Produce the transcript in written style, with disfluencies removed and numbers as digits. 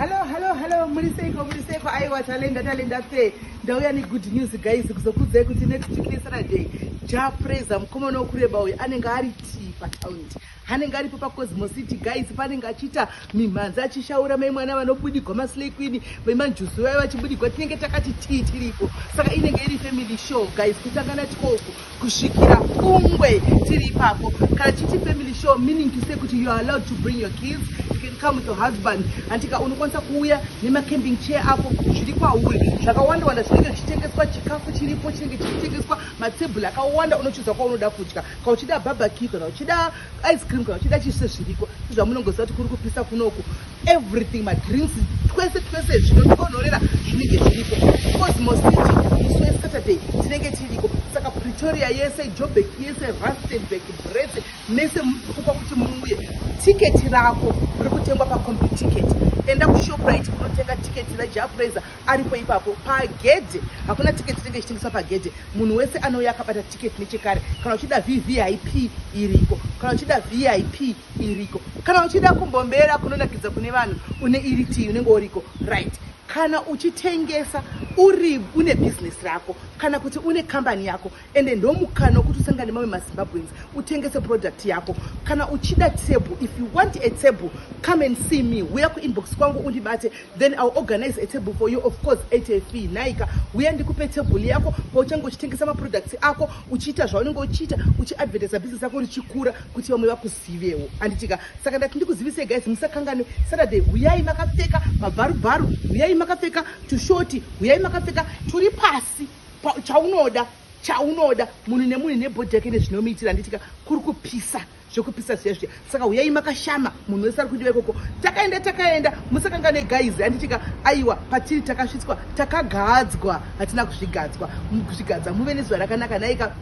Hello, Muriseko, Aiwa, Talenda, Pay. The good news, guys, because the next week, Saturday, Prayzah, Mkomono Kureba, Anengari tea, Pataunt. Hanengari Papa Cosmo City, guys, Paninga Chita, Mimanzachi Shaura, Memana, no Budi, Comas Liquid, Memanju, Chibudi, Gotinga Takati tea, Tiripo, Saka Inegari family show, guys, Kutangana Tofu, Kushikira, Umwe, Tiripapo, Kachiti family show, meaning to say, you are allowed to bring your kids. Come with your husband and take a kuya nima camping chair hapo kushirikwa uri zvakawanda wanda chinenge chitengeswa chikafu chiripo chinenge chitengeswa matebula akawanda unochuza kwa unoda kudya kana uchida barbecue kana uchida ice cream kana uchida chise zviriko zvamunongoziva kuti kuri kupisa kunoku everything my drinks twese zvinotonorera zvinenge zviripo kuCosmo City musi Saturday tinenge tiriko saka Pretoria yese Joburg yese Rustenburg Brits nese kupa kuti muuye tiketi rako rikutengwa pa complete ticket enda ku Shoprite kunotenga tiketi la Prayzah aripo ipapo pagedhe hakuna tiketi tinenge chitengeswa pagedhe munhu wese anouya akabata tiketi nechekare kana uchida VIP iriko kana uchida VIP iriko kana uchida kumbombera kunonakidza kune vanhu une iriti unenge uriko right kana uchitengesa une business rako kana kuti une company yako ende ndomukano kuti usangane mamwe maZimbabweans utengese product yako kana uchida table if you want a table come and see me uya ku inbox kwangu undibate then I'll organize a table for you of course at a fee naika uya ndikupe table yako pauchange uchitengesa ma products ako uchiita zvaunenge uchiita uchiadvertise business yako richikura kuti vamwe vakuzivewo anditika saka ndati ndikuzivise guys musakangane Saturday uyai makapfeka mabharubharu uyai makapfeka tushoti uyai makapfeka turi pasi chaunoda munhu nemunhu nebhodhi yake nezvinomuitira nditika kuri kupisa zvokupisa zvezve saka uyai makashama munhu wese ari kudiwa ikoko takaenda musakangane guys anditika aiwa patiri takasvitswa takagadzwa hatina kuzvigadza muve nezuva rakanaka naika